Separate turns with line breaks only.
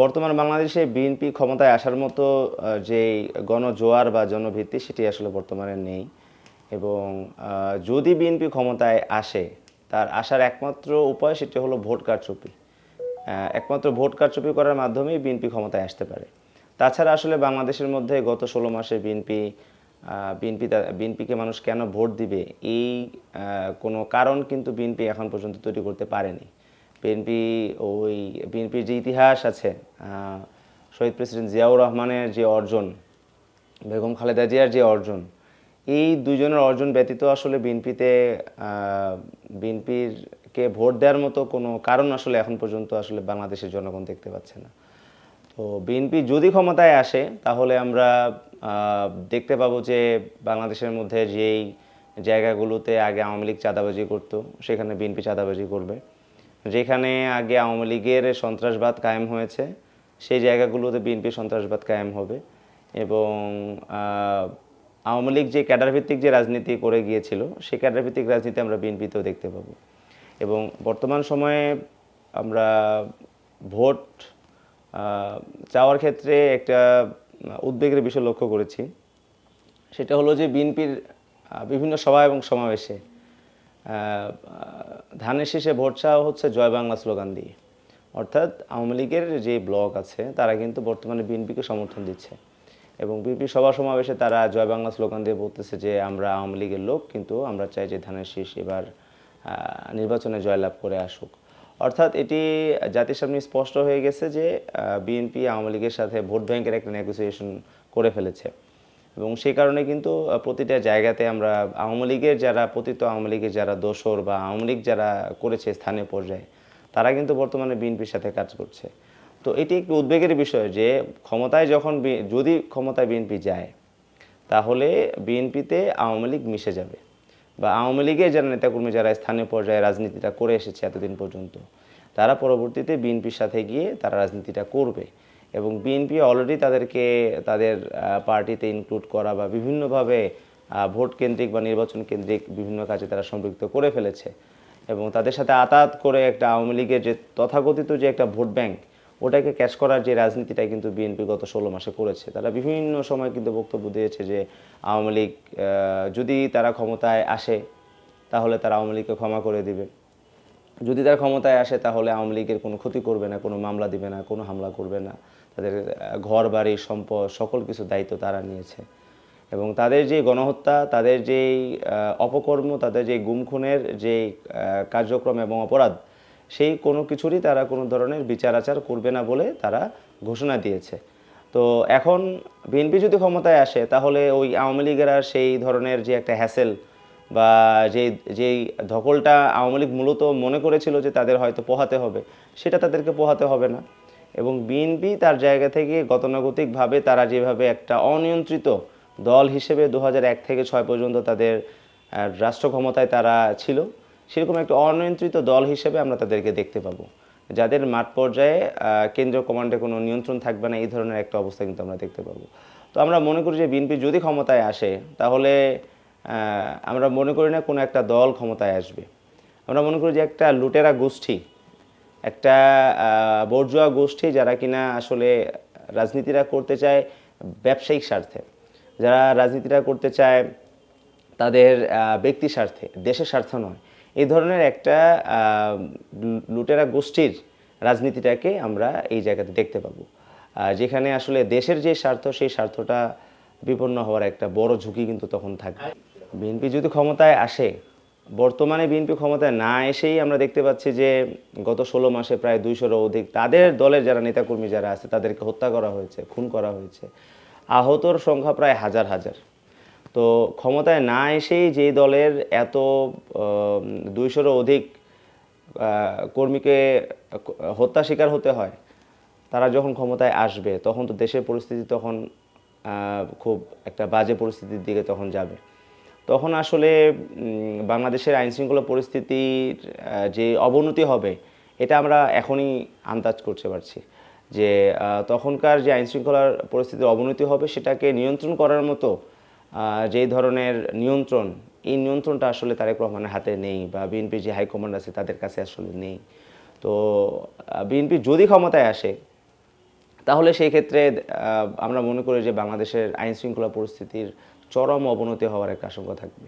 বর্তমান বাংলাদেশে বিএনপি ক্ষমতায় আসার মতো যেই গণজোয়ার বা জনভিত্তি সেটি আসলে বর্তমানে নেই। এবং যদি বিএনপি ক্ষমতায় আসে, তার আসার একমাত্র উপায় সেটি হলো ভোট কারচুপি। একমাত্র ভোট কারচুপি করার মাধ্যমেই বিএনপি ক্ষমতায় আসতে পারে। তাছাড়া আসলে বাংলাদেশের মধ্যে গত 16 মাসে বিএনপিকে মানুষ কেন ভোট দিবে, এই কোনো কারণ কিন্তু বিএনপি এখন পর্যন্ত তৈরি করতে পারেনি। বিএনপি ওই বিএনপির যে ইতিহাস আছে, শহীদ প্রেসিডেন্ট জিয়াউর রহমানের যে অর্জন, বেগম খালেদা জিয়ার যে অর্জন, এই দুইজনের অর্জন ব্যতীত আসলে বিএনপিকে ভোট দেওয়ার মতো কোনো কারণ আসলে এখন পর্যন্ত আসলে বাংলাদেশের জনগণ দেখতে পাচ্ছে না। তো বিএনপি যদি ক্ষমতায় আসে, তাহলে আমরা দেখতে পাবো যে বাংলাদেশের মধ্যে যেই জায়গাগুলোতে আগে আওয়ামী লীগ চাঁদাবাজি করতো, সেখানে বিএনপি চাঁদাবাজি করবে। যেখানে আগে আওয়ামী লীগের সন্ত্রাসবাদ কায়েম হয়েছে, সেই জায়গাগুলোতে বিএনপি সন্ত্রাসবাদ কায়েম হবে। এবং আওয়ামী লীগ যে ক্যাডারভিত্তিক যে রাজনীতি করে গিয়েছিল, সেই ক্যাডারভিত্তিক রাজনীতি আমরা বিএনপিতেও দেখতে পাবো। এবং বর্তমান সময়ে আমরা ভোট চাওয়ার ক্ষেত্রে একটা উদ্বেগের বিষয় লক্ষ্য করেছি। সেটা হলো যে বিএনপির বিভিন্ন সভা এবং সমাবেশে ধানের শীষে ভোট চাওয়া হচ্ছে জয় বাংলা স্লোগান দিয়ে। অর্থাৎ আওয়ামী লীগের যে ব্লক আছে, তারা কিন্তু বর্তমানে বিএনপিকে সমর্থন দিচ্ছে। এবং বিএনপি সভা সমাবেশে তারা জয় বাংলা স্লোগান দিয়ে বলতেছে যে আমরা আওয়ামী লীগের লোক, কিন্তু আমরা চাই যে ধানের শীষ এবার নির্বাচনে জয়লাভ করে আসুক। অর্থাৎ এটি জাতির সামনে স্পষ্ট হয়ে গেছে যে বিএনপি আওয়ামী লীগের সাথে ভোট ব্যাংকের একটা নেগোসিয়েশন করে ফেলেছে। এবং সেই কারণে কিন্তু প্রতিটা জায়গাতে আমরা পতিত আওয়ামী লীগের যারা দোসর বা আওয়ামী লীগ যারা করেছে স্থানীয় পর্যায়ে, তারা কিন্তু বর্তমানে বিএনপির সাথে কাজ করছে। তো এটি একটু উদ্বেগের বিষয় যে যদি ক্ষমতায় বিএনপি যায়, তাহলে বিএনপিতে আওয়ামী লীগ মিশে যাবে, বা আওয়ামী লীগের যারা নেতাকর্মী যারা স্থানীয় পর্যায়ে রাজনীতিটা করে এসেছে এতদিন পর্যন্ত, তারা পরবর্তীতে বিএনপির সাথে গিয়ে তারা রাজনীতিটা করবে। এবং বিএনপি অলরেডি তাদেরকে তাদের পার্টিতে ইনক্লুড করা বা বিভিন্নভাবে ভোট কেন্দ্রিক বা নির্বাচন কেন্দ্রিক বিভিন্ন কাজে তারা সম্পৃক্ত করে ফেলেছে। এবং তাদের সাথে আতাত করে একটা আওয়ামী লীগের যে তথাকথিত যে একটা ভোট ব্যাংক, ওটাকে ক্যাশ করার যে রাজনীতিটা কিন্তু বিএনপি গত 16 মাসে করেছে। তারা বিভিন্ন সময় কিন্তু বক্তব্য দিয়েছে যে আওয়ামী লীগ যদি তারা ক্ষমতায় আসে, তাহলে তারা আওয়ামী লীগকে ক্ষমা করে দিবে। যদি তারা ক্ষমতায় আসে, তাহলে আওয়ামী লীগের কোনো ক্ষতি করবে না, কোনো মামলা দিবে না, কোনো হামলা করবে না। তাদের ঘর বাড়ি সম্পদ সকল কিছু দায়িত্ব তারা নিয়েছে। এবং তাদের যে গণহত্যা, তাদের যেই অপকর্ম, তাদের যে গুম খুনের যে কার্যক্রম এবং অপরাধ, সেই কোনো কিছুরই তারা কোনো ধরনের বিচার আচার করবে না বলে তারা ঘোষণা দিয়েছে। তো এখন বিএনপি যদি ক্ষমতায় আসে, তাহলে ওই আওয়ামী লীগের আর সেই ধরনের যে একটা হ্যাসেল বা যেই ধকলটা আওয়ামী লীগ মূলত মনে করেছিল যে তাদের হয়তো পোহাতে হবে, সেটা তাদেরকে পোহাতে হবে না। এবং বিএনপি তার জায়গা থেকে গতানুগতিকভাবে তারা যেভাবে একটা অনিয়ন্ত্রিত দল হিসেবে 2001 থেকে 6 পর্যন্ত তাদের রাষ্ট্র ক্ষমতায় তারা ছিল, সেরকম একটা অনিয়ন্ত্রিত দল হিসেবে আমরা তাদেরকে দেখতে পাবো, যাদের মাঠ পর্যায়ে কেন্দ্রীয় কমান্ডে কোনো নিয়ন্ত্রণ থাকবে না, এই ধরনের একটা অবস্থা কিন্তু আমরা দেখতে পাবো। তো আমরা মনে করি যে বিএনপি যদি ক্ষমতায় আসে, তাহলে আমরা মনে করি না কোনো একটা দল ক্ষমতায় আসবে। আমরা মনে করি যে একটা লুটেরা গোষ্ঠী, একটা বর্জুয়া গোষ্ঠী, যারা কিনা আসলে রাজনীতিটা করতে চায় ব্যবসায়িক স্বার্থে, যারা রাজনীতিটা করতে চায় তাদের ব্যক্তি স্বার্থে, দেশের স্বার্থ নয়, এই ধরনের একটা লুটেরা গোষ্ঠীর রাজনীতিটাকে আমরা এই জায়গাতে দেখতে পাবো, যেখানে আসলে দেশের যে স্বার্থ, সেই স্বার্থটা বিপন্ন হওয়ার একটা বড় ঝুঁকি কিন্তু তখন থাকবে। বিএনপি যদি ক্ষমতায় আসে, বর্তমানে বিএনপি ক্ষমতায় না এসেই আমরা দেখতে পাচ্ছি যে গত 16 মাসে প্রায় 200-র অধিক তাদের দলের যারা নেতাকর্মী যারা আছে, তাদেরকে হত্যা করা হয়েছে, খুন করা হয়েছে। আহতর সংখ্যা প্রায় হাজার হাজার। তো ক্ষমতায় না এসেই যেই দলের এত 200-রও অধিক কর্মীকে হত্যা শিকার হতে হয়, তারা যখন ক্ষমতায় আসবে, তখন তো দেশের পরিস্থিতি তখন খুব একটা বাজে পরিস্থিতির দিকে তখন যাবে। তখন আসলে বাংলাদেশের আইনশৃঙ্খলা পরিস্থিতির যে অবনতি হবে, এটা আমরা এখনই আন্দাজ করতে পারছি যে তখনকার যে আইনশৃঙ্খলার পরিস্থিতির অবনতি হবে, সেটাকে নিয়ন্ত্রণ করার মতো যেই ধরনের নিয়ন্ত্রণ, এই নিয়ন্ত্রণটা আসলে তারেক রহমানের হাতে নেই, বা বিএনপির যে হাইকমান্ড আছে তাদের কাছে আসলে নেই। তো বিএনপি যদি ক্ষমতায় আসে, তাহলে সেই ক্ষেত্রে আমরা মনে করি যে বাংলাদেশের আইন শৃঙ্খলা পরিস্থিতির চরম অবনতি হওয়ার একটা আশঙ্কা থাকবে।